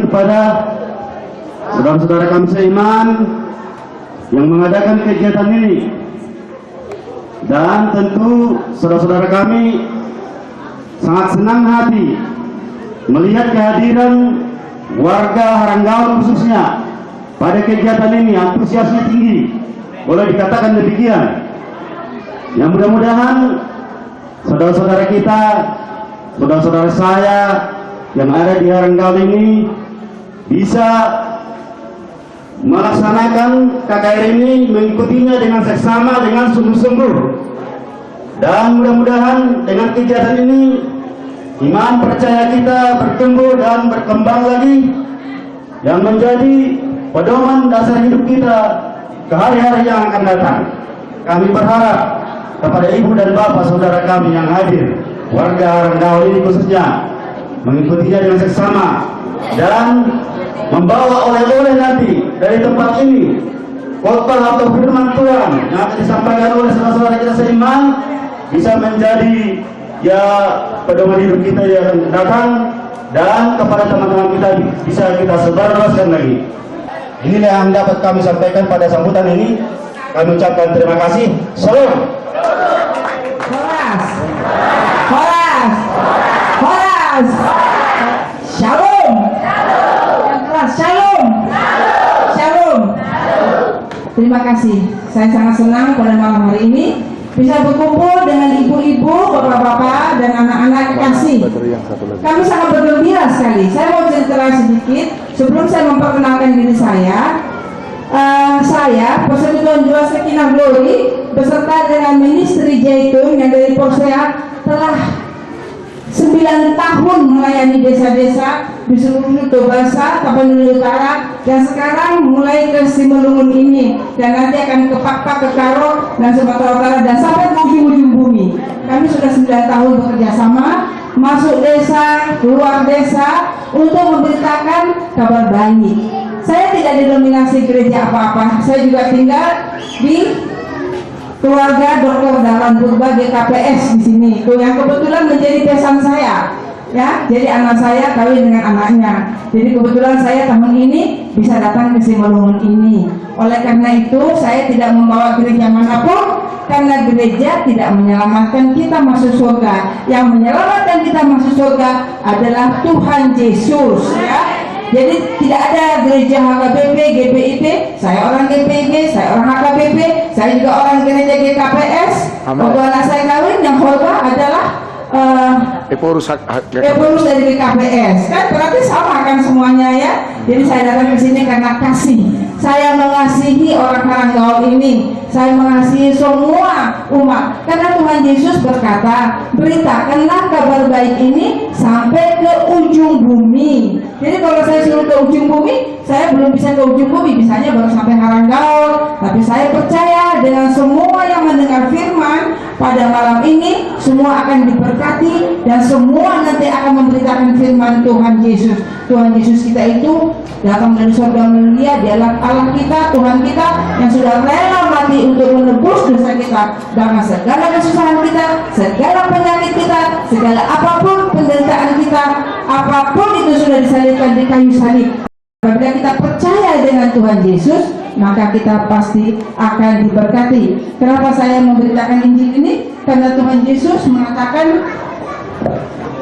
kepada saudara-saudara kami seiman yang mengadakan kegiatan ini, dan tentu saudara-saudara kami sangat senang hati melihat kehadiran warga Haranggaul khususnya pada kegiatan ini. Antusiasnya tinggi, boleh dikatakan demikian. Yang mudah-mudahan saudara-saudara kita, saudara-saudara saya yang ada di Haranggaul ini bisa melaksanakan KKR ini, mengikutinya dengan seksama, dengan sungguh-sungguh, dan mudah-mudahan dengan kegiatan ini iman percaya kita bertumbuh dan berkembang lagi, yang menjadi pedoman dasar hidup kita ke hari-hari yang akan datang. Kami berharap kepada ibu dan bapak saudara kami yang hadir, warga Haranggaul ini khususnya, mengikutinya dengan seksama dan membawa oleh-oleh nanti dari tempat ini, khotbah atau firman Tuhan yang akan disampaikan oleh saudara-saudara kita seiman, bisa menjadi ya pedoman hidup kita yang datang, dan kepada teman-teman kita bisa kita sebarluaskan lagi. Inilah yang dapat kami sampaikan pada sambutan ini. Kami ucapkan terima kasih. Salam. Horas, horas, horas. Shalom. Yang keras, shalom. Shalom. Terima kasih. Saya sangat senang pada malam hari ini bisa berkumpul dengan ibu-ibu, bapak-bapak, dan anak-anak kasih. Kami sangat bergembira sekali. Saya mau cerita sedikit sebelum saya memperkenalkan diri saya. Saya, Persekutuan Jiwa Sekinah Glory, beserta dengan Ministry Jaitun yang dari Porsea, telah 9 tahun melayani desa-desa di seluruh Tobasa, Tapanuli Utara, dan sekarang mulai ke Simalungun ini, dan nanti akan ke Pakpak, ke Karo, dan Sumatera Utara, dan sampai ke ujung-ujung bumi. Kami sudah 9 tahun bekerja sama, masuk desa, keluar desa, untuk memberitakan kabar baik. Saya tidak didominasi gereja apa-apa, saya juga tinggal di keluarga Dr. Dahlan Purba GKPS di sini, itu yang kebetulan menjadi pesan saya, ya. Jadi anak saya kawin dengan anaknya. Jadi kebetulan saya tahun ini bisa datang ke Simalungun ini. Oleh karena itu saya tidak membawa gereja manapun, karena gereja tidak menyelamatkan kita masuk surga. Yang menyelamatkan kita masuk surga adalah Tuhan Yesus, ya. Jadi tidak ada gereja HKBP, GPIP. Saya orang GPIP, saya orang HKBP, saya juga orang gereja GKPS. Waktu anak saya kawin, yang khotbah adalah Eporus dari GKPS. Kan berarti sama kan semuanya, ya. Jadi saya datang ke sini karena kasih. Saya mengasihi orang Haranggaul ini. Saya mengasihi semua umat. Karena Tuhan Yesus berkata, beritakanlah kabar baik ini sampai ke ujung bumi. Jadi kalau saya suruh ke ujung bumi, saya belum bisa ke ujung bumi, bisanya baru sampai Haranggaul. Tapi saya percaya dengan semua yang mendengar firman pada malam ini, semua akan diberkati, dan semua nanti akan memberitakan firman Tuhan Yesus. Tuhan Yesus kita itu datang dari surga mulia, dialah Allah kita, Tuhan kita yang sudah rela mati untuk menebus dosa kita, dengan segala kesusahan kita, segala penyakit kita, segala apapun penderitaan kita, apapun itu sudah disalibkan di kayu salib. Apabila kita percaya dengan Tuhan Yesus, maka kita pasti akan diberkati. Kenapa saya memberitakan Injil ini? Karena Tuhan Yesus mengatakan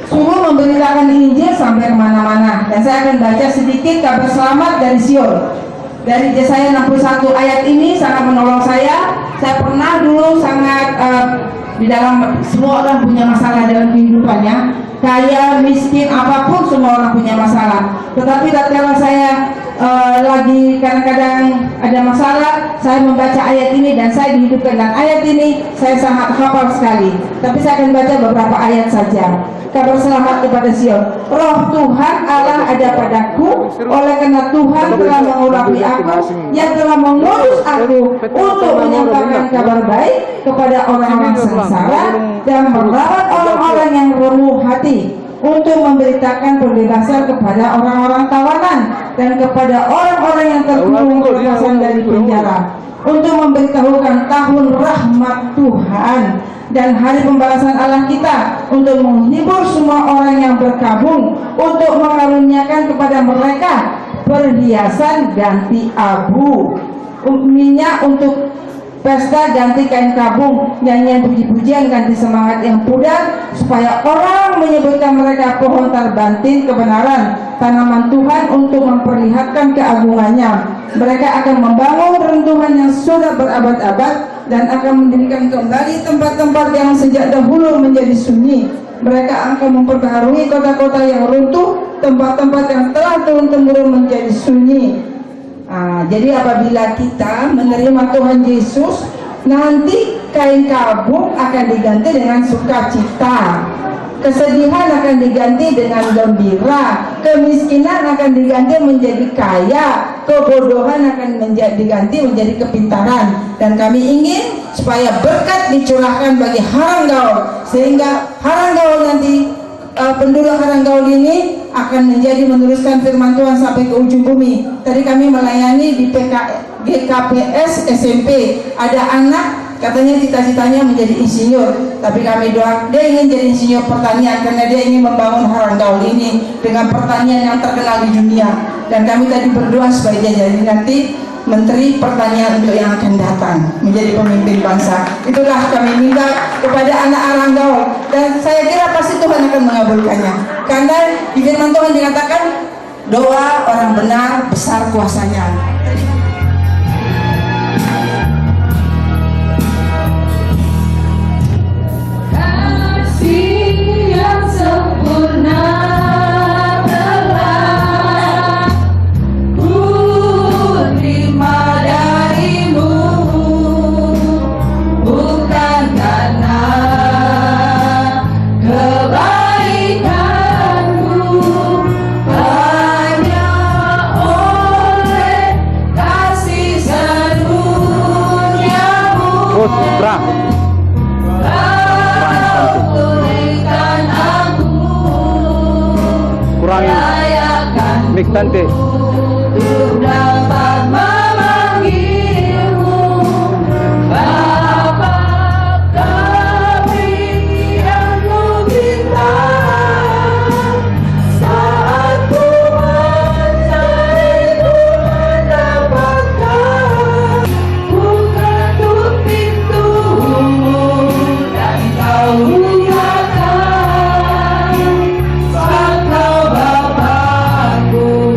suruh memberitakan Injil sampai kemana-mana. Dan saya akan baca sedikit kabar selamat dari Sion. Dari Yesaya 61 ayat ini sangat menolong saya. Saya pernah dulu sangat di dalam, semua orang punya masalah dalam kehidupannya, kaya, miskin, apapun semua orang punya masalah. Tetapi tatkala saya lagi kadang-kadang ada masalah, saya membaca ayat ini dan saya dihidupkan dengan ayat ini. Saya sangat hafal sekali. Tapi saya akan baca beberapa ayat saja. Kabar selamat kepada Sion. Roh Tuhan Allah ada padaku, oleh karena Tuhan telah mengurapi aku, yang telah mengutus aku untuk menyampaikan kabar baik kepada orang-orang sengsara dan merawat orang-orang yang remuk hati, untuk memberitakan pembebasan kepada orang-orang tawanan dan kepada orang-orang yang terkurung kebebasan dari penjara, untuk memberitahukan tahun rahmat Tuhan dan hari pembalasan Allah kita untuk menghibur semua orang yang berkabung, untuk mengaruniakan kepada mereka perhiasan ganti abu, minyak untuk pesta ganti kain kabung, nyanyian puji-pujian ganti semangat yang pudar, supaya orang menyebutkan mereka pohon tarbantin kebenaran, tanaman Tuhan untuk memperlihatkan keagungannya. Mereka akan membangun runtuhan yang sudah berabad-abad dan akan mendirikan kembali tempat-tempat yang sejak dahulu menjadi sunyi. Mereka akan memperbaharui kota-kota yang runtuh, tempat-tempat yang telah turun-temurun menjadi sunyi. Jadi apabila kita menerima Tuhan Yesus, nanti kain kabung akan diganti dengan sukacita, kesedihan akan diganti dengan gembira, kemiskinan akan diganti menjadi kaya, kebodohan akan diganti menjadi kepintaran. Dan kami ingin supaya berkat dicurahkan bagi Haranggaul, sehingga Haranggaul nanti penduduk Haranggaul ini akan menjadi meneruskan firman Tuhan sampai ke ujung bumi. Tadi kami melayani di GKPS SMP, ada anak katanya cita-citanya menjadi insinyur, tapi kami doa dia ingin jadi insinyur pertanian karena dia ingin membangun Haranggaul ini dengan pertanian yang terkenal di dunia. Dan kami tadi berdoa supaya dia jadi nanti Menteri Pertanian untuk yang akan datang, menjadi pemimpin bangsa. Itulah kami minta kepada anak Haranggaul, dan saya kira pasti Tuhan akan mengabulkannya, karena di firman Tuhan dikatakan doa orang benar besar kuasanya. Kasih yang sempurna Mik tante. Dapat memanggilmu Bapa kami yang ku cinta, saat ku mencari ku mendapatkan, ku ketuk pintumu dan kau bukakan, saat kau Bapakku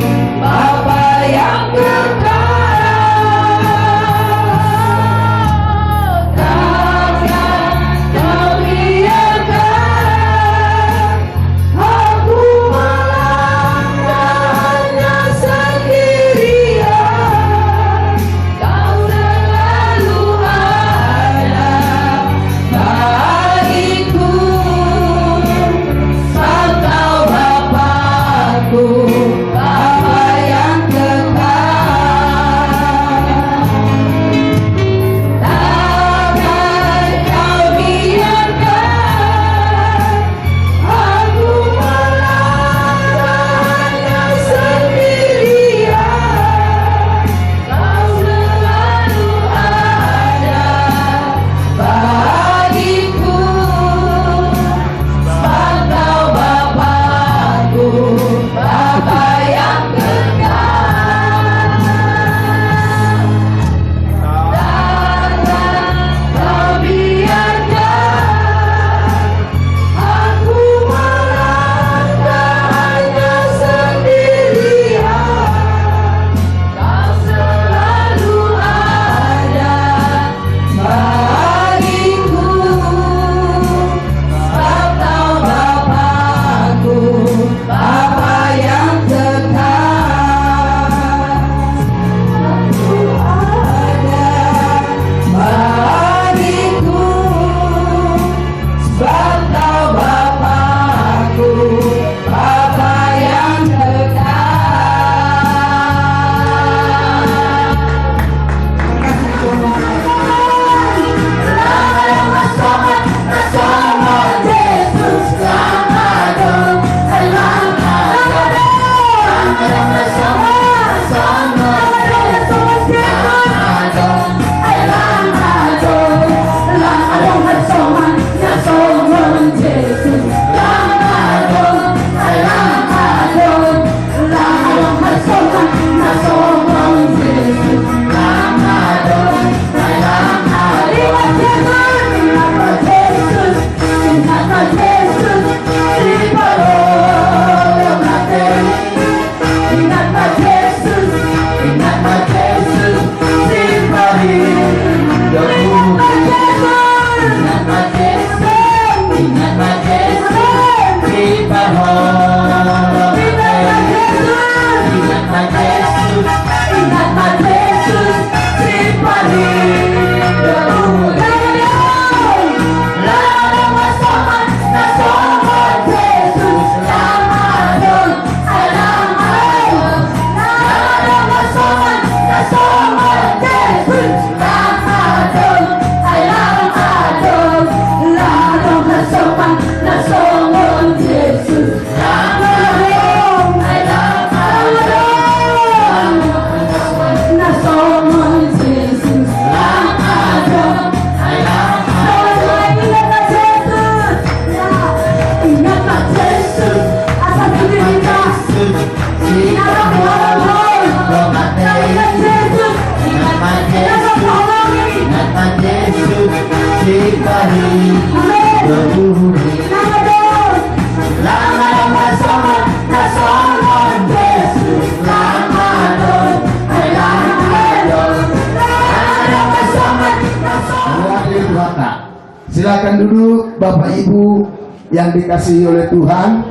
Silakan duduk Bapak Ibu yang dikasihi oleh Tuhan.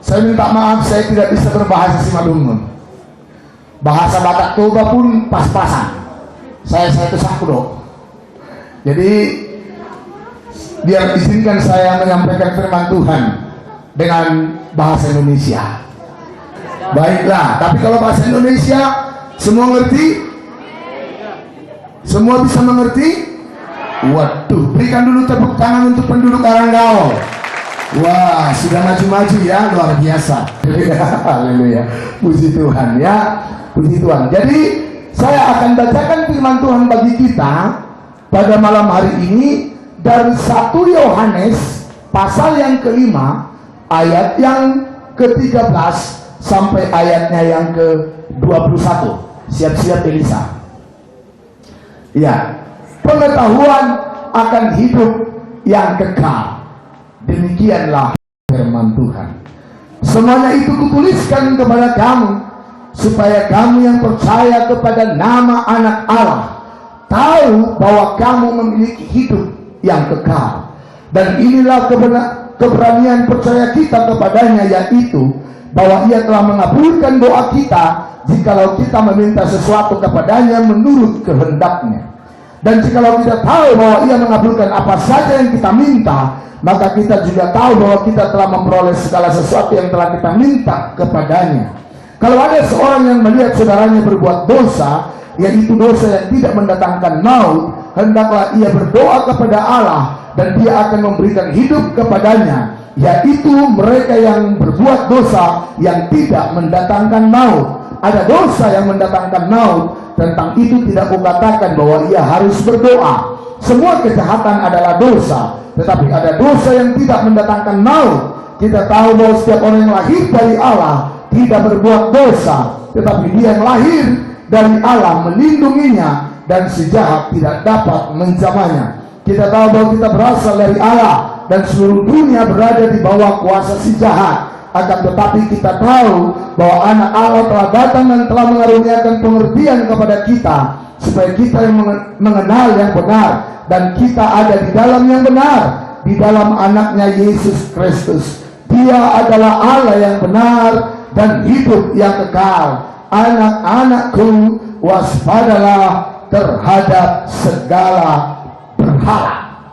Saya minta maaf, saya tidak bisa berbahasa Simalungun. Bahasa Batak Toba pun pas-pasan. Saya itu sakdo. Jadi biar izinkan saya menyampaikan firman Tuhan dengan bahasa Indonesia. Baiklah, tapi kalau bahasa Indonesia semua ngerti? Semua bisa mengerti? Waduh, berikan dulu tepuk tangan untuk penduduk Karanggao. Wah, sudah maju-maju ya, luar biasa. Haleluya. Puji Tuhan ya, puji Tuhan. Jadi saya akan bacakan firman Tuhan bagi kita pada malam hari ini dari 1 Yohanes pasal yang ke-5 ayat yang ke-13 sampai ayatnya yang ke-21. Siap-siap Elisa. Ya, pengetahuan akan hidup yang kekal. Demikianlah firman Tuhan. Semuanya itu kutuliskan kepada kamu, supaya kamu yang percaya kepada nama Anak Allah tahu bahwa kamu memiliki hidup yang kekal. Dan inilah keberanian percaya kita kepadanya, yaitu bahwa ia telah mengabulkan doa kita jikalau kita meminta sesuatu kepadanya menurut kehendaknya. Dan jikalau kita tahu bahwa ia mengabulkan apa saja yang kita minta, maka kita juga tahu bahwa kita telah memperoleh segala sesuatu yang telah kita minta kepadanya. Kalau ada seorang yang melihat saudaranya berbuat dosa, yaitu dosa yang tidak mendatangkan maut, hendaklah ia berdoa kepada Allah, dan dia akan memberikan hidup kepadanya, yaitu mereka yang berbuat dosa yang tidak mendatangkan maut. Ada dosa yang mendatangkan maut, tentang itu tidak kukatakan bahwa ia harus berdoa. Semua kejahatan adalah dosa, tetapi ada dosa yang tidak mendatangkan maut. Kita tahu bahwa setiap orang yang lahir dari Allah tidak berbuat dosa, tetapi dia yang lahir dari Allah melindunginya, dan si jahat tidak dapat menjamahnya. Kita tahu bahwa kita berasal dari Allah, dan seluruh dunia berada di bawah kuasa si jahat. Akan tetapi kita tahu bahwa Anak Allah telah datang dan telah mengaruniakan pengertian kepada kita, supaya kita yang mengenal yang benar, dan kita ada di dalam yang benar, di dalam Anaknya Yesus Kristus. Dia adalah Allah yang benar dan hidup yang kekal. Anak-anakku, waspadalah terhadap segala berhala.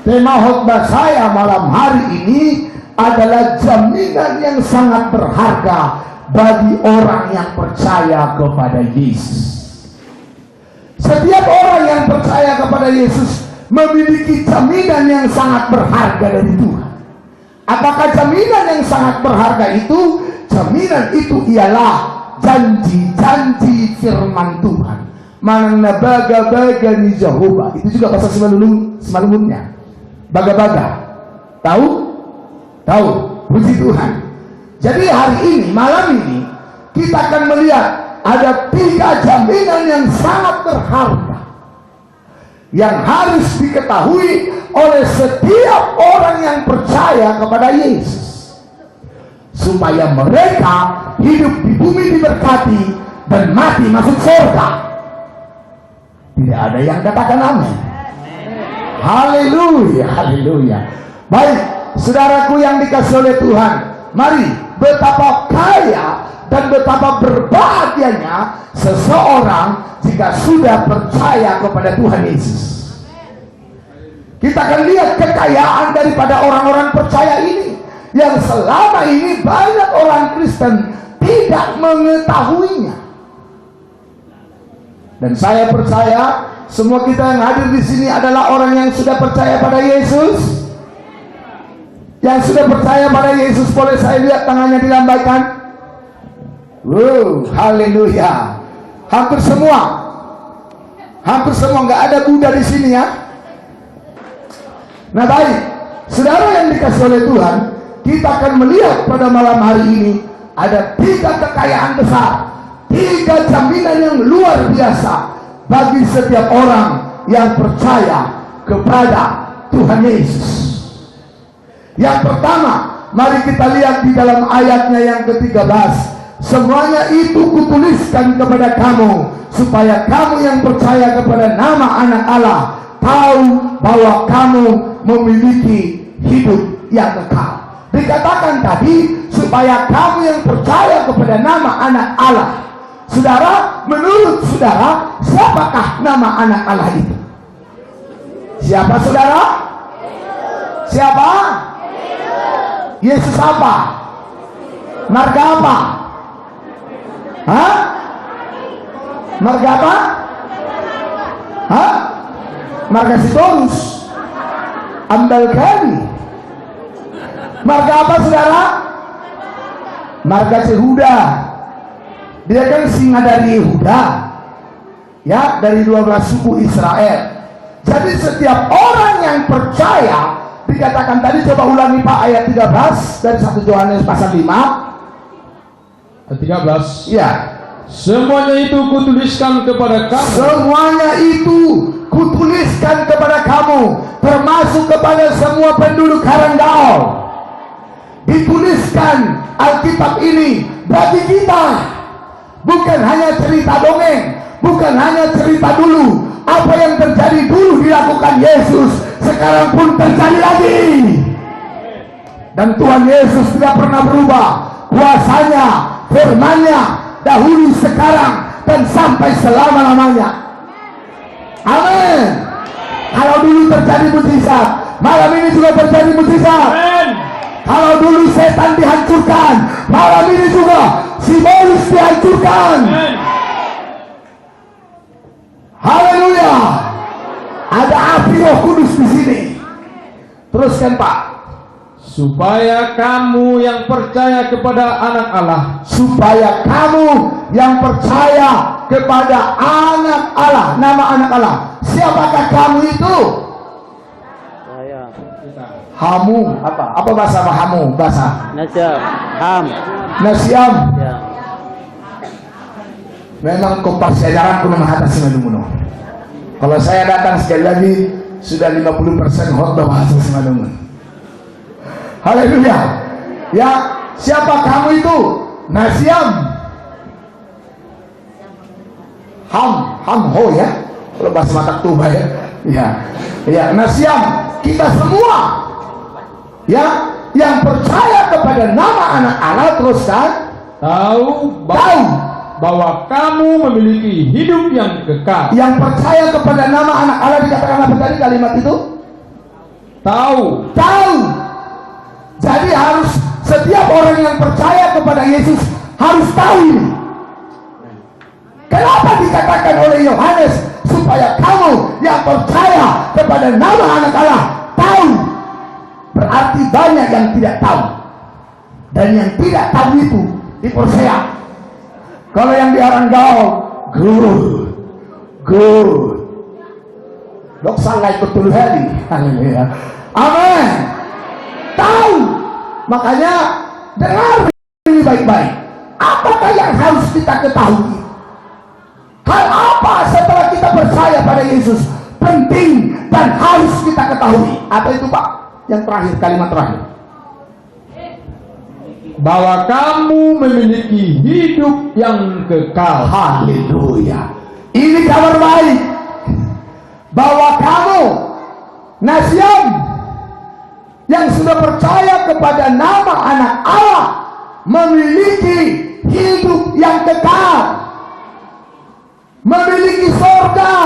Tema khotbah saya malam hari ini adalah jaminan yang sangat berharga bagi orang yang percaya kepada Yesus. Setiap orang yang percaya kepada Yesus memiliki jaminan yang sangat berharga dari Tuhan. Apakah jaminan yang sangat berharga itu? Jaminan itu ialah janji-janji firman Tuhan. Mana baga-baga ni Jehovah. Itu juga bahasa Simalungunnya. Baga-baga. Tahu? Tahu, puji Tuhan. Jadi hari ini, malam ini, kita akan melihat ada 3 jaminan yang sangat berharga yang harus diketahui oleh setiap orang yang percaya kepada Yesus, supaya mereka hidup di bumi diberkati dan mati masuk surga. Tidak ada yang katakan amin. Haleluya, haleluya. Baik, saudaraku yang dikasihi oleh Tuhan, mari, betapa kaya dan betapa berbahagianya seseorang jika sudah percaya kepada Tuhan Yesus. Kita akan lihat kekayaan daripada orang-orang percaya ini, yang selama ini banyak orang Kristen tidak mengetahuinya. Dan saya percaya semua kita yang hadir di sini adalah orang yang sudah percaya pada Yesus. Yang sudah percaya pada Yesus, boleh saya lihat tangannya dilambaikan? Wow, haleluya. Hampir semua, nggak ada Buddha di sini ya. Nah baik, saudara yang dikasih oleh Tuhan, kita akan melihat pada malam hari ini ada 3 kekayaan besar, 3 jaminan yang luar biasa bagi setiap orang yang percaya kepada Tuhan Yesus. Yang pertama, mari kita lihat di dalam ayatnya yang ke-13. Semuanya itu kutuliskan kepada kamu, supaya kamu yang percaya kepada nama Anak Allah tahu bahwa kamu memiliki hidup yang kekal. Dikatakan tadi, supaya kamu yang percaya kepada nama Anak Allah. Saudara, menurut saudara, siapakah nama Anak Allah itu? Siapa saudara? Siapa? Yesus apa? Marga apa? Hah? Marga apa? Hah? Marga Sitorus, Ambal Kali. Marga apa saudara? Marga Yehuda. Dia kan singa dari Yehuda, ya, dari 12 suku Israel. Jadi setiap orang yang percaya, dikatakan tadi, coba ulangi Pak ayat 13 dari 1 Yohanes pasal 5 13. ya. Semuanya itu kutuliskan kepada kamu. Semuanya itu kutuliskan kepada kamu, termasuk kepada semua penduduk Karanggaol. Dituliskan Alkitab ini bagi kita, bukan hanya cerita dongeng, bukan hanya cerita dulu. Apa yang terjadi dulu dilakukan Yesus, sekarang pun terjadi lagi. Dan Tuhan Yesus tidak pernah berubah. Kuasanya, firman-Nya, dahulu, sekarang, dan sampai selama-lamanya. Amin. Kalau dulu terjadi mujizat, malam ini juga terjadi mujizat. Amin. Kalau dulu setan dihancurkan, malam ini juga si Paulus dihancurkan. Amin. Haleluya. Ada api Roh Kudus di sini. Teruskan Pak. Supaya kamu yang percaya kepada Anak Allah. Supaya kamu yang percaya kepada Anak Allah. Nama Anak Allah. Siapakah kamu itu? Saya Hamu. Apa bahasa hamu? Bahasa Nasyam Ham Nasyam. ya. Memang kompas jajaran kuno mengatasi Semanunguno. Kalau saya datang sekali lagi sudah 50% khotbah bahasa Semanunguno. Haleluya. Ya, siapa kamu itu? Nasyam. Hamho ya. Kalau bahasa Batak Tuba ya. Ya, Nasyam, kita semua ya yang percaya kepada nama Anak Allah, teruskan Tahu bahwa kamu memiliki hidup yang kekal. yang percaya kepada nama Anak Allah, dikatakan apa tadi kalimat itu? Tahu. Jadi harus setiap orang yang percaya kepada Yesus harus tahu ini. Kenapa dikatakan oleh Yohanes supaya kamu yang percaya kepada nama Anak Allah tahu? Berarti banyak yang tidak tahu, dan yang tidak tahu itu dipercaya. Kalau yang di Aranggaol, good. Dok sangat betul hari. Haleluya. Amin. Tahu. Makanya dengar ini baik-baik. Apakah yang harus kita ketahui? Hal apa setelah kita percaya pada Yesus penting dan harus kita ketahui? Apa itu Pak? Yang terakhir, kalimat terakhir. Bahwa kamu memiliki hidup yang kekal. Haleluya. Ini kabar baik. Bahwa kamu, Nasyam, yang sudah percaya kepada nama Anak Allah, memiliki hidup yang kekal. Memiliki surga.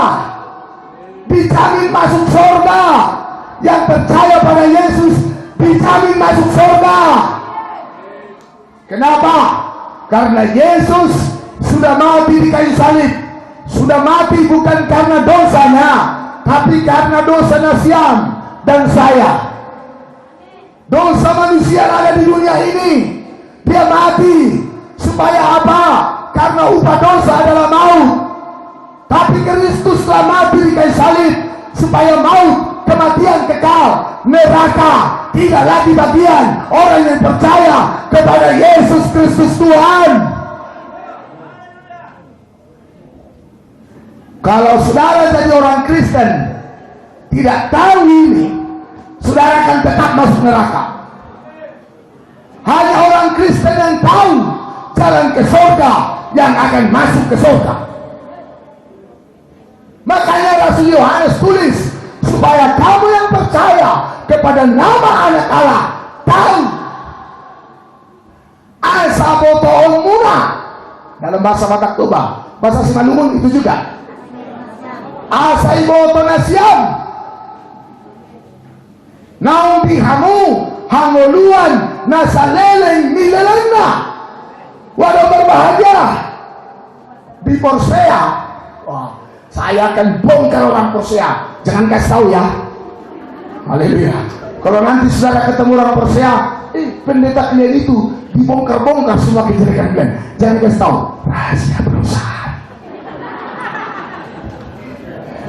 Dijamin masuk surga. Yang percaya pada Yesus dijamin masuk surga. Kenapa? Karena Yesus sudah mati di kayu salib. Sudah mati bukan karena dosanya, tapi karena dosa Nasyam dan saya. Dosa manusia yang ada di dunia ini. Dia mati supaya apa? Karena upah dosa adalah maut. Tapi Kristus telah mati di kayu salib supaya maut, kematian kekal, neraka tidak lagi bagian orang yang percaya kepada Yesus Kristus Tuhan. Kalau saudara jadi orang Kristen tidak tahu ini, saudara akan tetap masuk neraka. Hanya orang Kristen yang tahu jalan ke surga yang akan masuk ke surga. Makanya Rasul Yohanes tulis supaya kamu yang percaya kepada nama Anak Allah tahu asa botoon muna dalam bahasa Batak Toba, bahasa Simalungun itu juga asa iboto nasyam naung dihamu hangoluan nasa leleng nilalena. Walau berbahagia di Porsea. Wah, saya akan bongkar orang Porsea. Jangan kasih tahu ya. Haleluya. Kalau nanti saudara ketemu orang Porsea, pendeta kalian itu dibongkar-bongkar semua kejelekan kalian. Jangan kasih tahu. Rahasia perusahaan.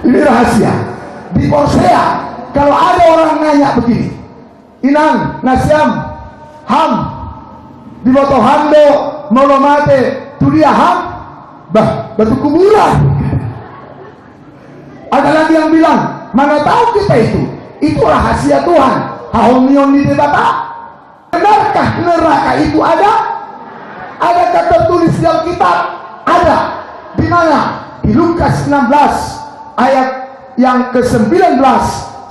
Ini rahasia. Di Porsea, kalau ada orang nanya begini, Inang, Nasyam, Ham, di Boto Hando, Molomate, Tulia Ham, bah, batu kuburan. Ada lagi yang bilang, mana tahu kita itu rahasia Tuhan. Haomion di debata. Benarkah neraka itu ada? Adakah tertulis di Alkitab? Ada. Di mana? Di Lukas 16 ayat yang ke-19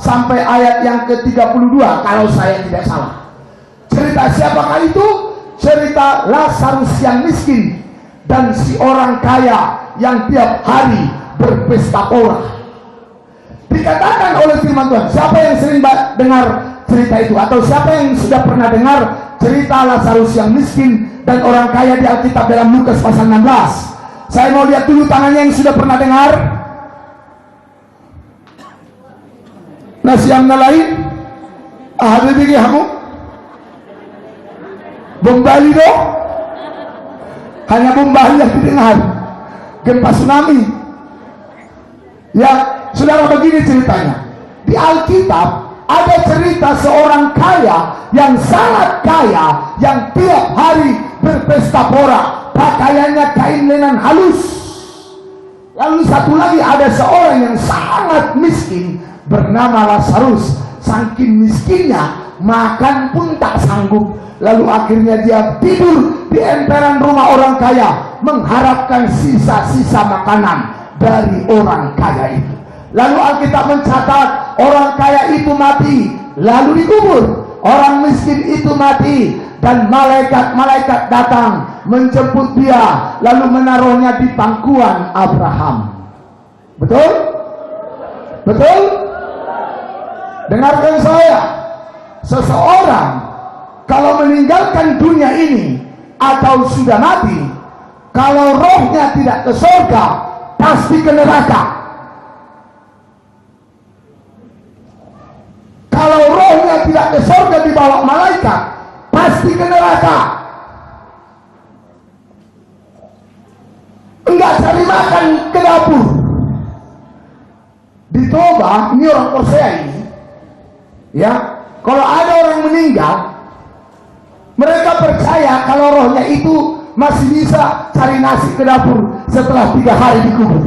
sampai ayat yang ke-32 kalau saya tidak salah. Cerita siapakah itu? Cerita Lazarus yang miskin dan si orang kaya yang tiap hari berpesta pora. Dikatakan oleh firman Tuhan, siapa yang sering dengar cerita itu, atau siapa yang sudah pernah dengar cerita Lazarus yang miskin dan orang kaya di Alkitab dalam Lukas pasal 16? Saya mau lihat dulu tangannya yang sudah pernah dengar. Nasi yang lain ada di kamu Bombali do hanya Bombali yang didengar gempa tsunami ya. Saudara, begini ceritanya di Alkitab. Ada cerita seorang kaya yang sangat kaya yang tiap hari berpesta pora, pakaiannya kain lenan halus. Lalu satu lagi ada seorang yang sangat miskin bernama Lazarus. Saking miskinnya makan pun tak sanggup. Lalu akhirnya dia tidur di emperan rumah orang kaya mengharapkan sisa-sisa makanan dari orang kaya itu. Lalu Alkitab mencatat orang kaya itu mati lalu dikubur, orang miskin itu mati, dan malaikat-malaikat datang menjemput dia lalu menaruhnya di pangkuan Abraham. Betul? Betul? Dengarkan saya, seseorang kalau meninggalkan dunia ini atau sudah mati, kalau rohnya tidak ke surga pasti ke neraka. Kalau rohnya tidak ke surga dibawa malaikat pasti ke neraka. Enggak cari makan ke dapur. Di Toba, ini orang Korea ini ya, kalau ada orang meninggal mereka percaya kalau rohnya itu masih bisa cari nasi ke dapur setelah 3 hari dikubur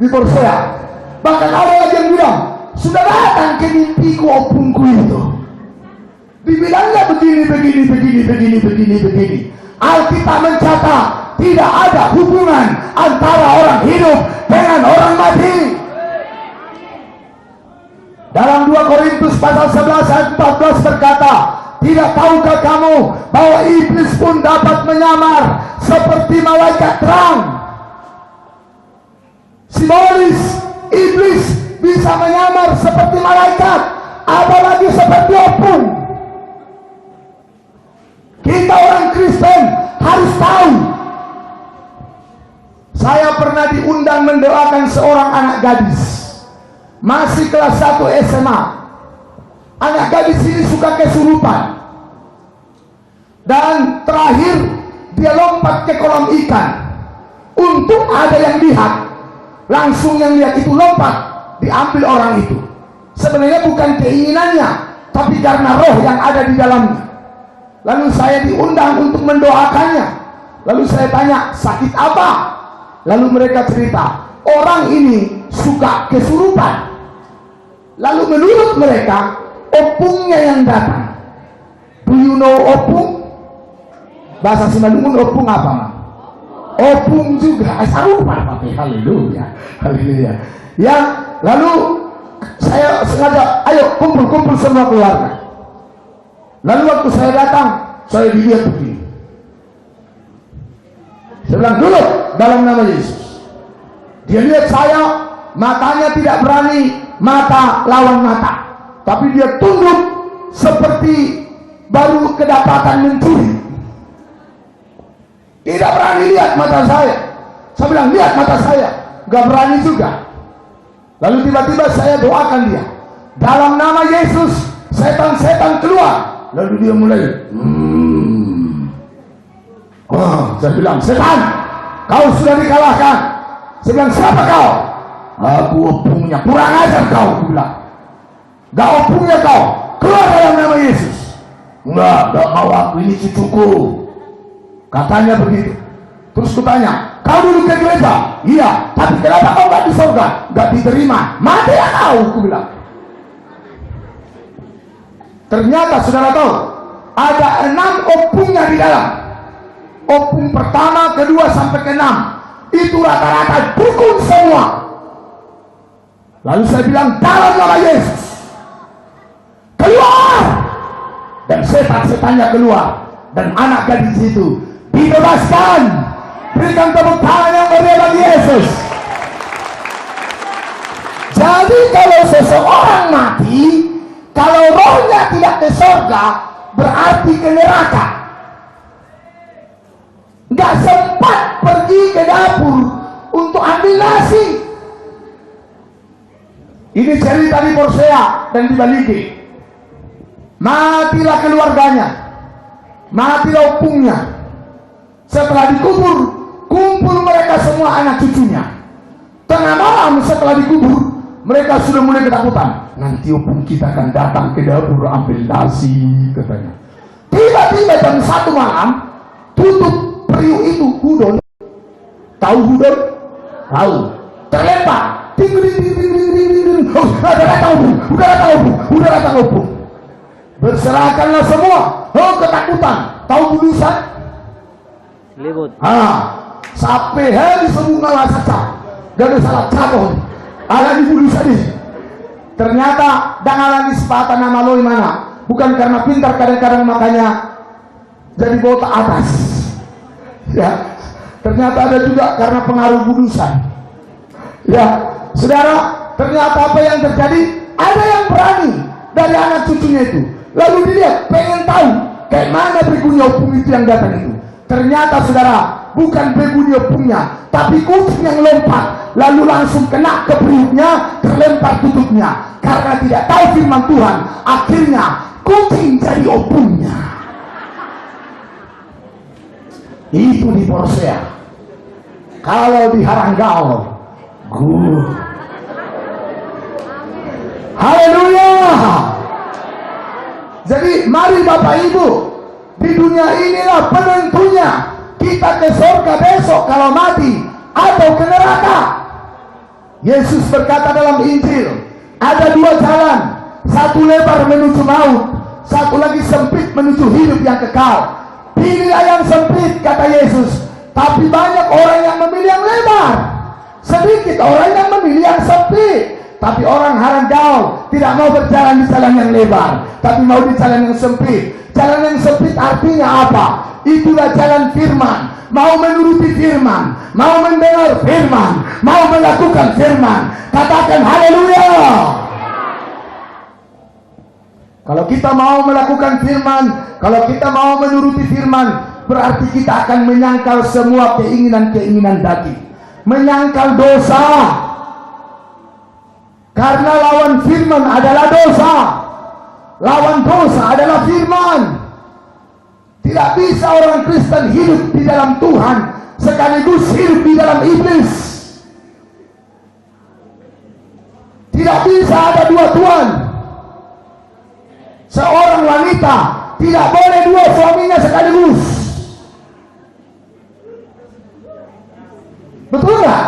di Korea. Bahkan ada lagi yang bilang, sudah datang ke mimpiku opungku itu. Dibilangnya begini. Alkitab mencatat tidak ada hubungan antara orang hidup dengan orang mati. Dalam 2 Korintus pasal 11 ayat 14 berkata, tidak tahukah kamu bahwa iblis pun dapat menyamar seperti malaikat terang? Simbolis iblis bisa menyamar seperti malaikat, apalagi seperti opung. Kita orang Kristen harus tahu. Saya pernah diundang mendoakan seorang anak gadis, masih kelas 1 SMA. Anak gadis ini suka kesurupan. Dan terakhir dia lompat ke kolam ikan. Untuk ada yang lihat, langsung yang lihat itu lompat, diambil orang itu. Sebenarnya bukan keinginannya, tapi karena roh yang ada di dalamnya. Lalu saya diundang untuk mendoakannya. Lalu saya tanya, sakit apa? Lalu mereka cerita, orang ini suka kesurupan. Lalu menurut mereka, opungnya yang datang. Do you know opung? Bahasa Simalungun opung apa? Man? Opung juga. Sarupa pakai. Haleluya. Haleluya. Ya, lalu saya sengaja, ayo kumpul semua keluarga. Lalu waktu saya datang, saya dilihat begini. Saya bilang, dulu dalam nama Yesus. Dia lihat saya, matanya tidak berani mata lawan mata, tapi dia tunduk seperti baru kedapatan mencuri. Tidak berani lihat mata saya. Saya bilang, lihat mata saya. Gak berani juga. Lalu tiba-tiba saya doakan dia, dalam nama Yesus, setan-setan keluar. Lalu dia mulai saya bilang, setan, kau sudah dikalahkan. Saya bilang, siapa kau? Aku opungnya. Kurang ajar kau, aku bilang. Gak opungnya kau, keluar dalam nama Yesus. Enggak mau aku, ini cucuku. Katanya begitu. Terus kutanya, kau dulu ke gereja? Iya, tapi kenapa kau gak di surga? Gak diterima. Mati ya kau, aku bilang. Ternyata saudara tahu, ada 6 opungnya di dalam. Opung pertama, kedua sampai ke 6 itu rata-rata dukun semua. Lalu saya bilang, dalam nama Yesus, keluar. Dan setan-setannya keluar, dan anak gadis itu dibebaskan. Berikan tepuk tangan yang meriah bagi Yesus. Jadi kalau seseorang mati, kalau rohnya tidak ke surga, berarti ke neraka. Nggak sempat pergi ke dapur untuk ambil nasi. Ini cerita di Porsea dan di Baligi. Matilah keluarganya, matilah opungnya. Setelah dikubur, kumpul mereka semua anak cucunya. Tengah malam setelah dikubur, mereka sudah mulai ketakutan. Nanti opung kita akan datang ke dapur ambil nasi, katanya. Tiba-tiba jam 1 malam, tutup periuk itu hudon. Tahu hudon? Tahu. Terlempar. Udah datang opung. Berserahkanlah semua. Oh, ketakutan. Tahu budusan? Libut. Sampai hari sebunga lah saja. Gak ada salah cabut. Ala di budusan ini. Ternyata dangalan di sepatan nama loi mana? Bukan karena pintar kadang-kadang makanya jadi botak atas. Ya, ternyata ada juga karena pengaruh budusan. Ya, saudara, ternyata apa yang terjadi? Ada yang berani dari anak cucunya itu. Lalu dilihat, pengen tahu kayak mana berikutnya opung itu yang datang itu. Ternyata saudara, bukan bebunyi opungnya, tapi kucing yang lompat, lalu langsung kena ke periuknya, terlempar tutupnya. Karena tidak tahu firman Tuhan, akhirnya kucing jadi opungnya. Itu di Porsea. Kalau di Haranggao, haleluya. Jadi mari Bapak Ibu, di dunia inilah penentunya kita ke surga besok kalau mati atau ke neraka. Yesus berkata dalam Injil, ada 2 jalan, satu lebar menuju maut, satu lagi sempit menuju hidup yang kekal. Pilihlah yang sempit, kata Yesus. Tapi banyak orang yang memilih yang lebar, sedikit orang yang memilih yang sempit. Tapi orang Haranggao tidak mau berjalan di jalan yang lebar, tapi mau di jalan yang sempit. Jalan yang sempit artinya apa? Itulah jalan firman. Mau menuruti firman, mau mendengar firman, mau melakukan firman. Katakan haleluya. Kalau kita mau melakukan firman, kalau kita mau menuruti firman, berarti kita akan menyangkal semua keinginan-keinginan daging, menyangkal dosa. Karena lawan firman adalah dosa. lawan dosa adalah firman. Tidak bisa orang Kristen hidup di dalam Tuhan sekaligus hidup di dalam iblis. Tidak bisa ada dua Tuhan. Seorang wanita tidak boleh dua suaminya sekaligus. Betul nggak?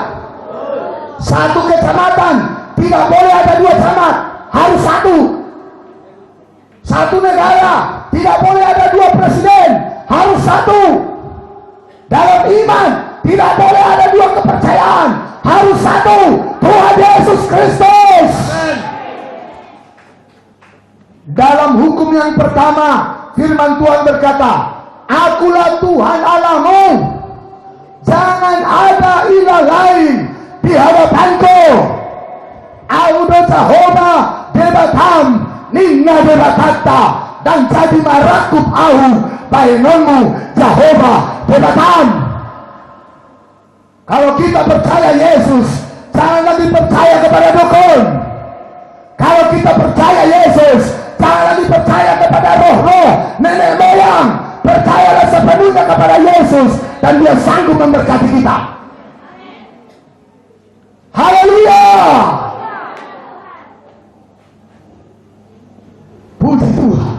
Satu kecamatan tidak boleh ada dua camat, harus satu. Satu negara tidak boleh ada dua presiden, harus satu. Dalam iman tidak boleh ada dua kepercayaan, harus satu, Tuhan Yesus Kristus. Dalam hukum yang pertama, firman Tuhan berkata, Akulah Tuhan Allahmu, jangan ada ilah lain di hadapanku. Aku Jehovah debatam ninga debatata, dan jadi marakub au bainonmu Jehovah debatam. Kalau kita percaya Yesus, jangan lagi percaya kepada dukun. Kalau kita percaya Yesus, jangan lagi percaya kepada roh-roh nenek moyang. Percayalah sepenuhnya kepada Yesus, dan Dia sanggup memberkati kita. Haleluya. Puji Tuhan.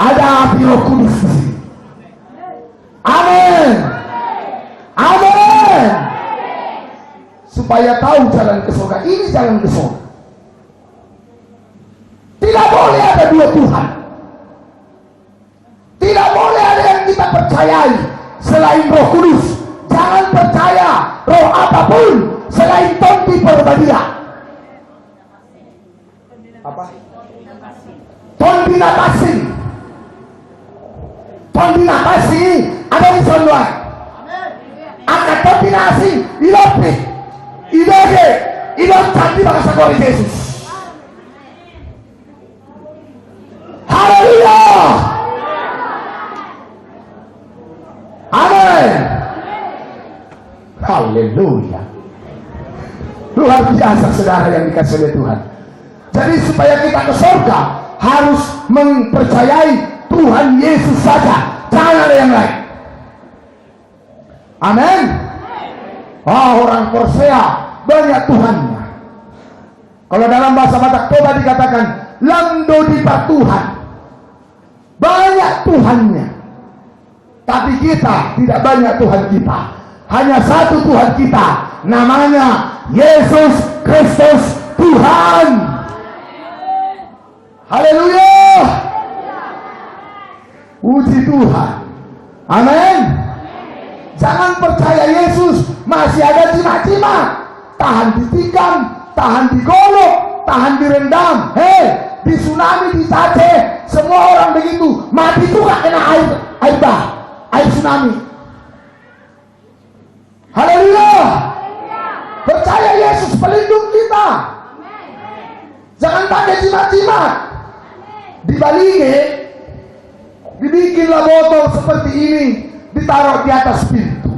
Ada api Roh Kudus di sini. Amin. Amin. Supaya tahu jalan ke surga. Ini jalan ke surga. Tidak boleh ada dua Tuhan. Tidak boleh ada yang kita percayai selain Roh Kudus. Jangan percaya roh apapun selain Tonti Perbadia. Apa? Tonti Napasi. Tonti Napasi ada di sana. Akan Tonti Nasi ilopi, iloge, ilok cantik bahasa Korea Yesus. Haleluya. Amin. Haleluya. Luar biasa saudara yang dikasih oleh Tuhan. Jadi supaya kita ke surga harus mempercayai Tuhan Yesus saja, jangan ada yang lain. Amin. Orang Korsea banyak Tuhannya. Kalau dalam bahasa Batak Toba dikatakan lando di Tuhan, banyak Tuhannya. Tapi kita tidak banyak Tuhan kita. Hanya satu Tuhan kita, namanya Yesus Kristus Tuhan. Haleluya. Puji Tuhan. Amin. Jangan percaya Yesus masih ada jimat-jimat, tahan ditikam, tahan digolok, tahan direndam. Hei, di tsunami, di Aceh, semua orang begitu mati juga kena air tsunami. Haleluya. Percaya Yesus pelindung kita. Jangan pakai jimat-jimat. Di Balige dibikinlah botol seperti ini, ditaruh di atas pintu.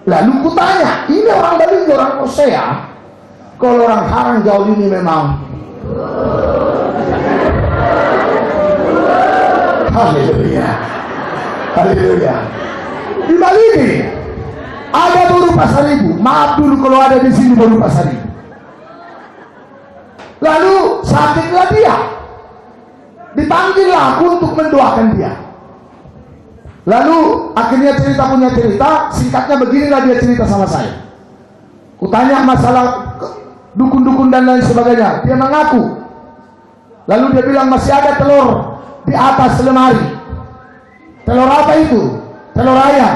Lalu kutanya, ini orang Balige, orang Korsea? Kalau orang Harang jauh ini memang. Haleluya. Haleluya. Di Balige ada baru pasar ibu. Maaf dulu kalau ada di sini baru pasar ibu. Lalu sakitlah dia. Dipanggillah aku untuk mendoakan dia. Lalu akhirnya cerita punya cerita, singkatnya beginilah dia cerita sama saya. Kutanya masalah dukun-dukun dan lain sebagainya. Dia mengaku. Lalu dia bilang masih ada telur di atas lemari. Telur apa itu? Telur ayam.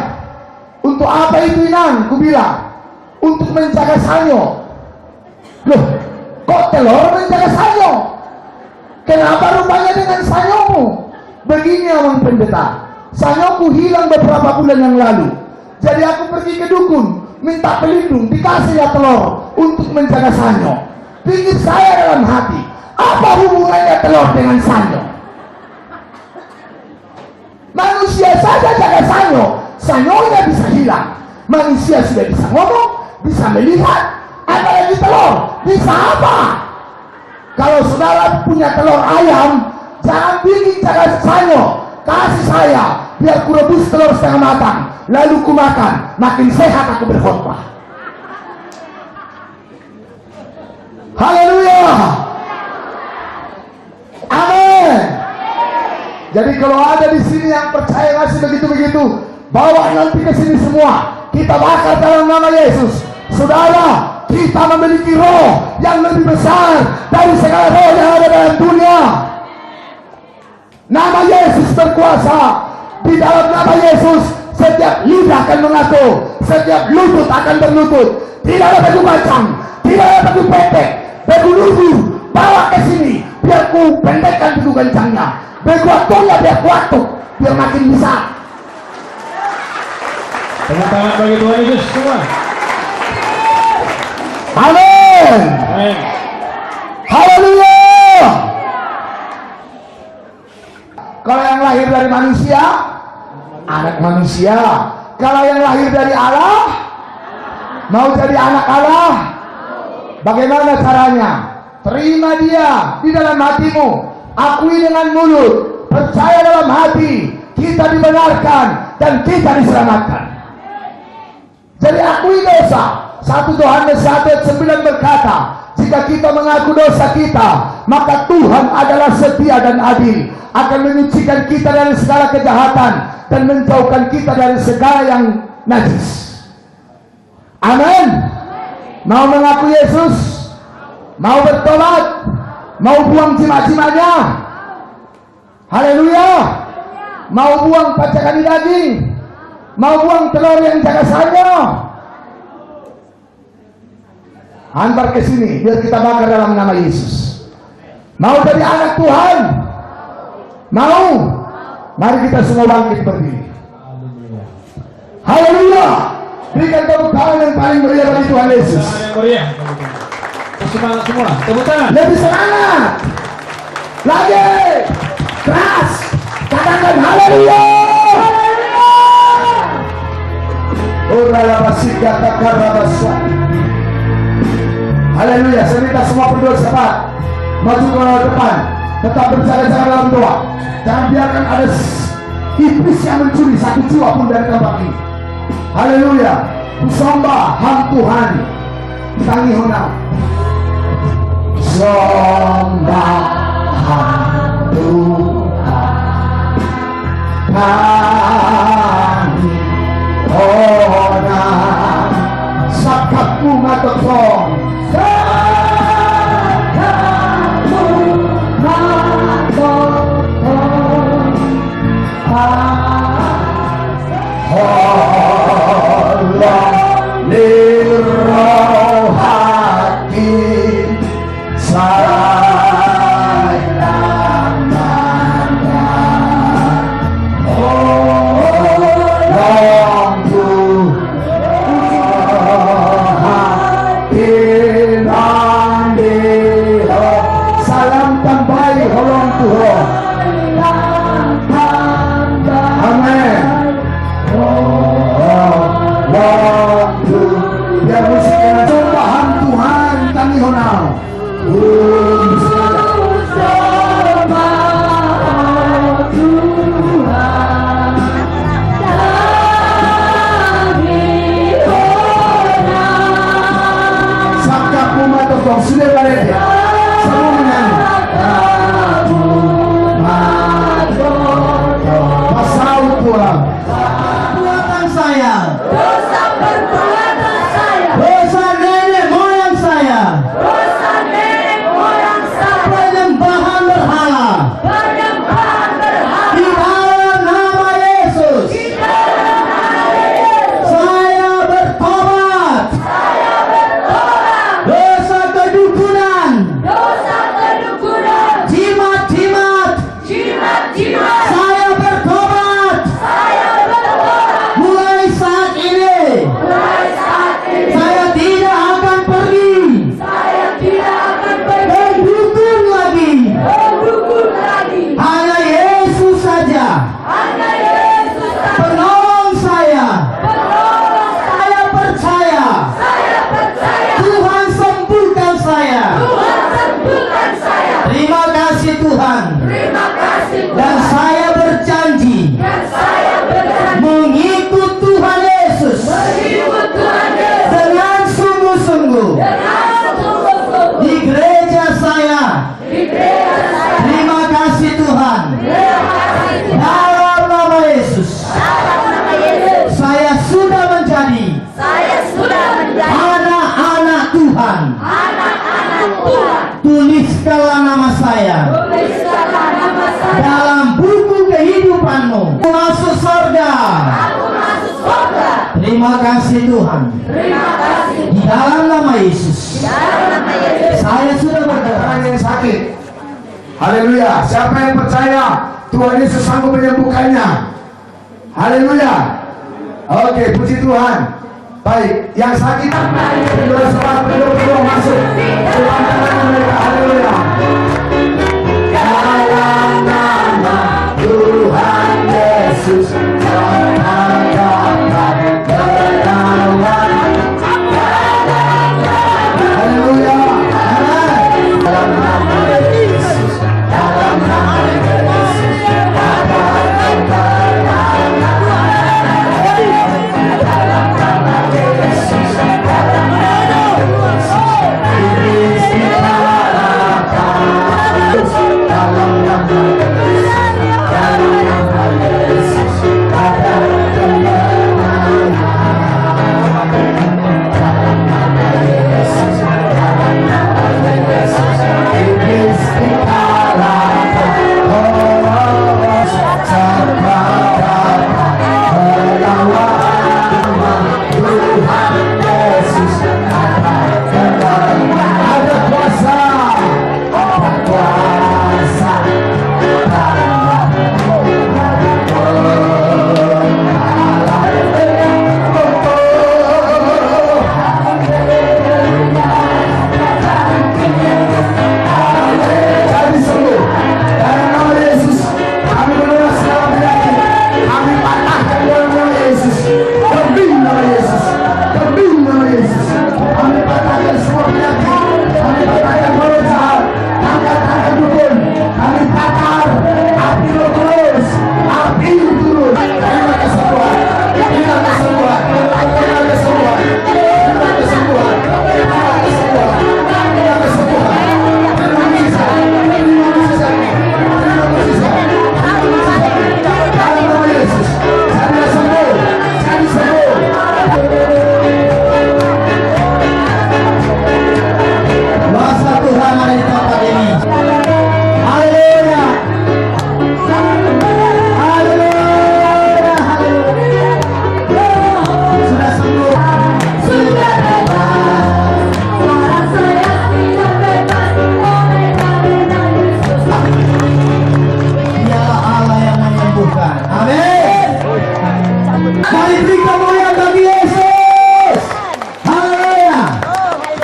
Untuk apa itu Inang? Ku bilang untuk menjaga sanyo. Loh, kok telur menjaga sanyo? Kenapa rupanya dengan sanyomu? Begini Abang Pendeta, sanyoku hilang beberapa bulan yang lalu. Jadi aku pergi ke dukun, minta pelindung, dikasihlah telur untuk menjaga sanyo. Pikir saya dalam hati, apa hubungannya telur dengan sanyo? Manusia saja jaga sanyo, sanyonya bisa hilang. Manusia sudah bisa ngomong, bisa melihat, apalagi telur, bisa apa? Kalau saudara punya telur ayam, jangan bikin jangan sanyo, kasih saya biar ku rebus telur setengah matang, lalu ku makan, makin sehat aku berkhotbah. Haleluya, amin. Jadi kalau ada di sini yang percaya ngasih begitu-begitu, bawa nanti ke sini semua, kita bakar dalam nama Yesus. Saudara, kita memiliki roh yang lebih besar dari segala roh yang ada dalam dunia. Nama Yesus berkuasa. Di dalam nama Yesus setiap lidah akan mengaku, setiap lutut akan berlutut. Tidak ada baju macam, tidak ada baju pendek, baju lugu. Bawa ke sini biar ku pendekkan baju kencangnya, baju atunya biar kuatuk, biar makin besar. Tepuk tangan bagi Tuhan Yesus semua. Amin. Amin. Haleluya. Kalau yang lahir dari manusia, anak manusia. Kalau yang lahir dari Allah, mau jadi anak Allah. Bagaimana caranya? Terima dia di dalam hatimu, akui dengan mulut, percaya dalam hati, kita dibenarkan dan kita diselamatkan. Jadi akui dosa. 1 Yohanes 1:9 berkata, jika kita mengaku dosa kita, maka Tuhan adalah setia dan adil, akan menyucikan kita dari segala kejahatan dan menjauhkan kita dari segala yang najis. Amin. Mau mengaku Yesus, mau bertobat, mau buang jimat-jimatnya, haleluya, mau buang pacakan di daging, mau buang telur yang jaga sanyo, hantar ke sini biar kita bakar dalam nama Yesus. Mau jadi anak Tuhan? Mau? Mari kita semua bangkit berdiri. Haleluya. Berikan tepuk tangan yang paling meriah bagi Tuhan Yesus. Yang meriah. Semangat semua. Tepuk tangan. Lebih semangat. Lagi. Keras. Katakan haleluya. Ora basika takarabasa. Haleluya. Saya minta semua berdua cepat maju ke depan, tetap berjaga-jaga dalam doa. Jangan biarkan ada iblis yang mencuri satu jiwa pun dari tempat ini. Haleluya. Kusamba ham Tuhan tangi honam, sembah ham Tuhan tangi honam, sakat bunga tekong, sakat bunga tekong, Allah lirrohati sarah Terima kasih Tuhan. Dan saya berjanji mengikut Tuhan Yesus dengan sungguh-sungguh di gereja saya. Terima kasih Tuhan. Dalam nama Yesus, saya sudah menjadi anak-anak Tuhan. Tuliskanlah nama saya dalam buku kehidupanmu. Aku masuk surga. Terima kasih Tuhan. Di dalam nama Yesus, saya sudah berdoa. Orang yang sakit, haleluya. Siapa yang percaya Tuhan Yesus sanggup menyembuhkannya? Haleluya. Oke, puji Tuhan. Baik, yang sakit berdua masuk ke tangan mereka. Haleluya. Dalam nama Tuhan Yesus, haleluya. Dalam nama Yesus, dalam nama Yesus,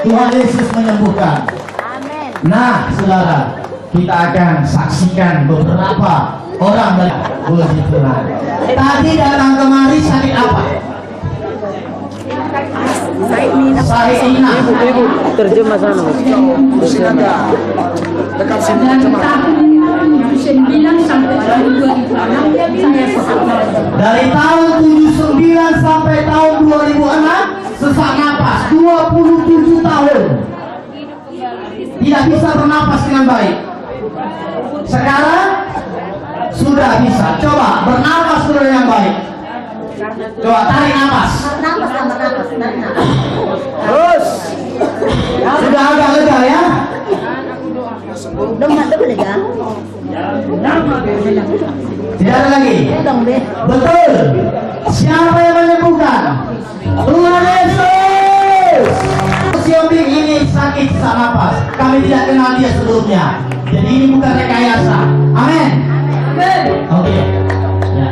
Tuhan Yesus menyembuhkan. Nah, saudara, kita akan saksikan beberapa orang dari puji Tuhan. Tadi datang kemari sakit apa? Sakit ina. Ibu, terjemah sana. Dekat sini tahun 79 sampai tahun 2006 saya sesak napas. Dari tahun 79 sampai tahun 2006 sesak napas 27 tahun. Tidak bisa bernapas dengan baik. Sekarang sudah bisa. Coba bernapas dulu yang baik. Coba tarik napas. Terus. Sudah agak lega ya? Tidak ada lagi. Betul. Siapa yang menyembuhkan? Tuhan Yesus. Siombing ini sakit sesak napas. Kami tidak kenal dia sebelumnya. Jadi ini bukan rekayasa. Amin. Oke. Ya.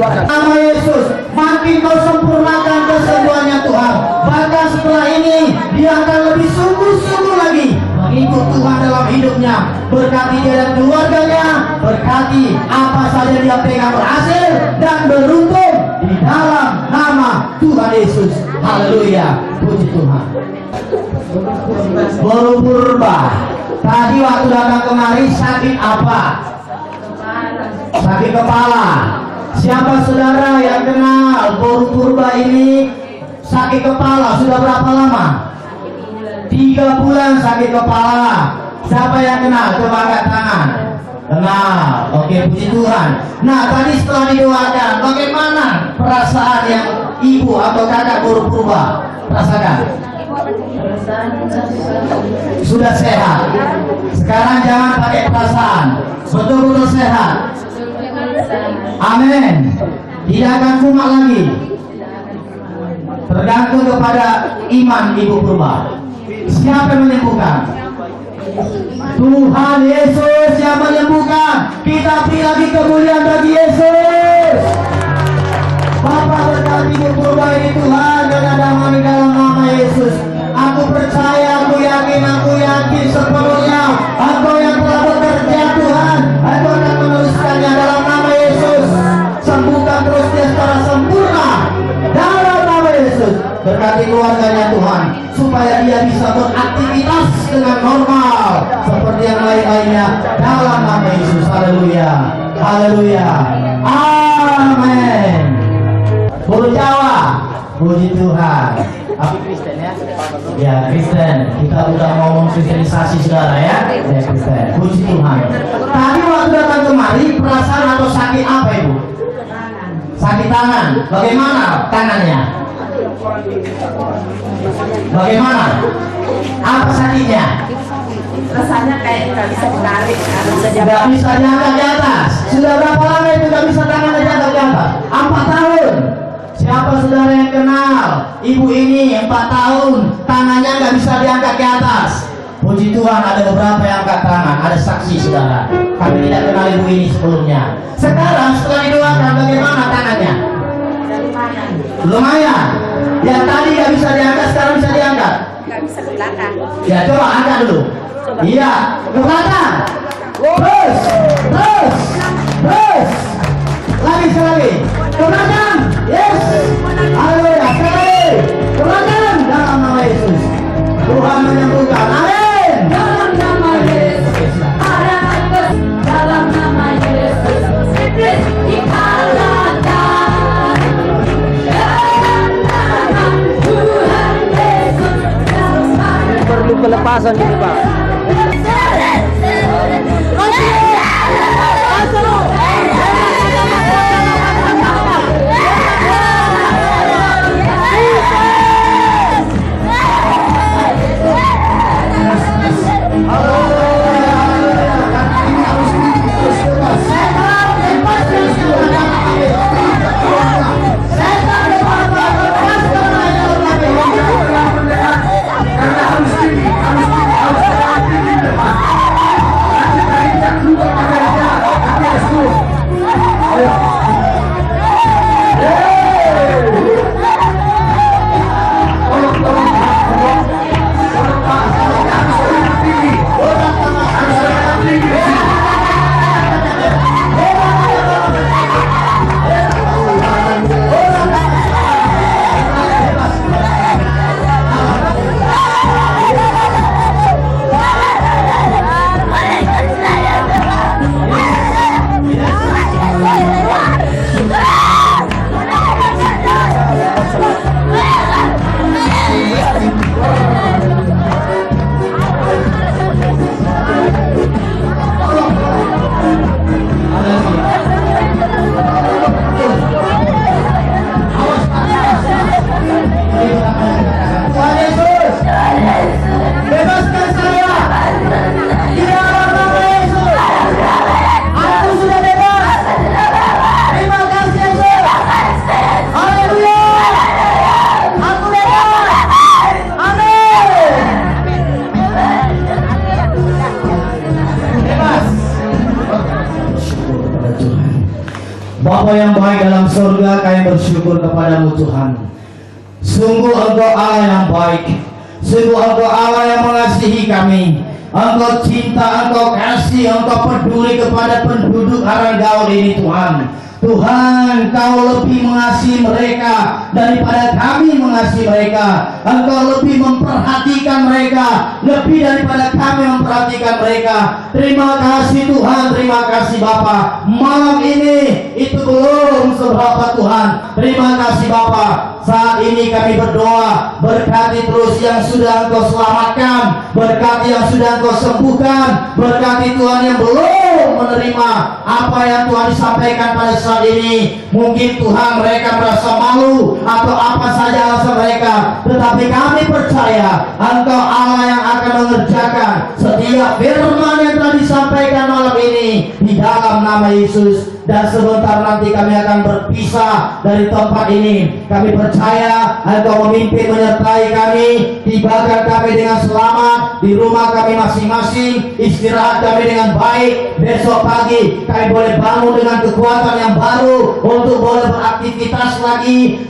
Nama Yesus, makin kau sempurnakan kesembuhannya Tuhan. Bahkan setelah ini dia akan lebih sungguh-sungguh lagi mengikut Tuhan dalam hidupnya. Berkati dia dan keluarganya, berkati apa saja dia pegang berhasil dan beruntung di dalam nama Tuhan Yesus. Haleluya, puji Tuhan. Baru purba. Tadi waktu datang kemari sakit apa? Sakit kepala. Siapa saudara yang kenal guru purba ini sakit kepala sudah berapa lama? 3 bulan sakit kepala. Siapa yang kenal? Coba angkat tangan. Kenal. Oke, puji Tuhan. Nah, tadi setelah didoakan, bagaimana perasaan yang ibu atau kakak guru purba rasakan? Sudah sehat. Sekarang jangan pakai perasaan, betul-betul sehat. Amin. Tidak akan kumat lagi. Tergantung kepada iman ibu purba. Siapa yang menyembuhkan? Tuhan Yesus yang menyembuhkan. Kita beri lagi kemuliaan bagi Yesus. Bapak berkati ibu purba ini Tuhan, dan ada di dalam nama Yesus. Aku percaya, aku yakin sepenuhnya Engkau yang telah bekerja Tuhan, Engkau akan meneruskannya dalam nama Yesus. Sembuhkan terus dia secara sempurna dalam nama Yesus. Berkati keluarganya Tuhan, supaya dia bisa beraktivitas dengan normal seperti yang lain-lainnya dalam nama Yesus. Haleluya, haleluya, amin. Guru Jawa, puji Tuhan. Aku Kristen ya? Ya, Kristen. Kita udah ngomong kristenisasi saudara ya? Ya, Kristen. Puji Tuhan. Tadi waktu datang kemari, perasaan atau sakit apa ibu? Sakit tangan. Bagaimana tangannya? Bagaimana? Apa sakitnya? Rasanya kayak nggak bisa ditarik. Tidak bisa diangkat di atas. Sudah berapa lama itu nggak bisa tangannya diangkat di atas? 4 tahun. Siapa saudara yang kenal ibu ini 4 tahun tangannya nggak bisa diangkat ke atas? Puji Tuhan, ada beberapa yang angkat tangan, ada saksi saudara. Kami tidak kenal ibu ini sebelumnya. Sekarang setelah didoakan, bagaimana tangannya? Lumayan. Yang tadi nggak bisa diangkat, sekarang bisa diangkat. Nggak bisa ke belakang. Ya coba angkat dulu. Iya, ke belakang. Terus, terus, terus. Lagi sekali. Ke belakang. Yes. Haleluya. Sekali. Ke belakang dalam nama Yesus. Tuhan menyembuhkan. Amin. Dalam nama Yesus, ada dalam nama Yesus, iblis dikalahkan. Dalam nama Tuhan Yesus, Perlu pelepasan ini Pak. Bapa yang baik dalam surga, kami bersyukur kepadamu Tuhan. Sungguh Engkau Allah yang baik, sungguh Engkau Allah yang mengasihi kami. Engkau cinta, Engkau kasih, Engkau peduli kepada penduduk Haranggaul ini Tuhan. Tuhan, Engkau lebih mengasihi mereka daripada kami mengasihi mereka. Engkau lebih memperhatikan mereka lebih daripada kami memperhatikan mereka. Terima kasih Tuhan, terima kasih Bapa. Malam ini itu belum seberapa Tuhan. Terima kasih Bapa. Saat ini kami berdoa, berkati terus yang sudah Engkau selamatkan, berkati yang sudah Engkau sembuhkan, berkati Tuhan yang belum menerima apa yang Tuhan disampaikan pada saat ini. Mungkin Tuhan mereka merasa malu atau apa saja alasan mereka, tetapi kami percaya Engkau Allah yang akan mengerjakan setiap firman yang telah disampaikan malam ini di dalam nama Yesus. Dan sebentar nanti kami akan berpisah dari tempat ini. Kami percaya Engkau memimpin menyertai kami, tibakan kami dengan selamat di rumah kami masing-masing, istirahat kami dengan baik. Besok pagi kami boleh bangun dengan kekuatan yang baru untuk boleh beraktivitas lagi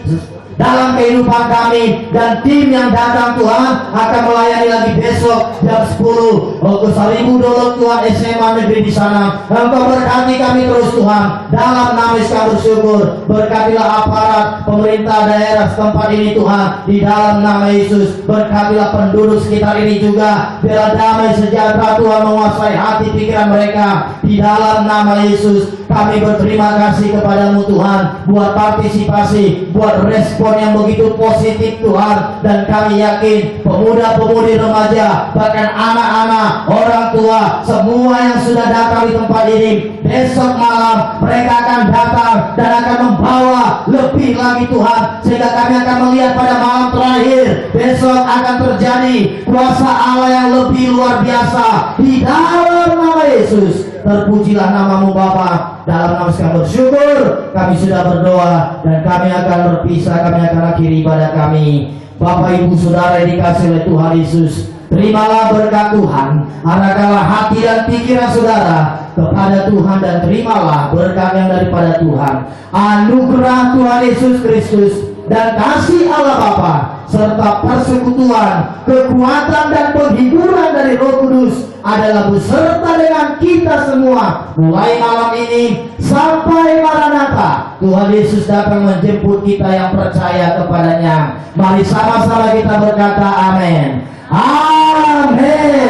dalam kehidupan kami. Dan tim yang datang Tuhan akan melayani lagi besok jam 10 ke Seribu Dolok Tuhan SMA negeri di sana. Engkau berkati kami terus Tuhan. Dalam nama Yesus kami bersyukur. Berkatilah aparat pemerintah daerah setempat ini Tuhan, di dalam nama Yesus. Berkatilah penduduk sekitar ini juga. Biar damai sejahtera Tuhan menguasai hati pikiran mereka, di dalam nama Yesus. Kami berterima kasih kepadamu Tuhan buat partisipasi, buat respon yang begitu positif Tuhan. Dan kami yakin pemuda-pemudi remaja, bahkan anak-anak, orang tua, semua yang sudah datang di tempat ini, besok malam mereka akan datang dan akan membawa lebih lagi Tuhan, sehingga kami akan melihat pada malam terakhir besok akan terjadi kuasa Allah yang lebih luar biasa di dalam nama Yesus. Terpujilah namamu Bapa. Dalam nama kami bersyukur, kami sudah berdoa dan kami akan berpisah. Kami akan akhiri ibadah kami. Bapak Ibu Saudara yang dikasihi oleh Tuhan Yesus, terimalah berkat Tuhan, arahkanlah hati dan pikiran saudara kepada Tuhan, dan terimalah berkat yang daripada Tuhan. Anugerah Tuhan Yesus Kristus dan kasih Allah Bapa serta persekutuan, kekuatan dan penghiburan dari Roh Kudus adalah beserta dengan kita semua mulai malam ini sampai Maranatha. Tuhan Yesus datang menjemput kita yang percaya kepadanya. Mari sama-sama kita berkata amin. Amin.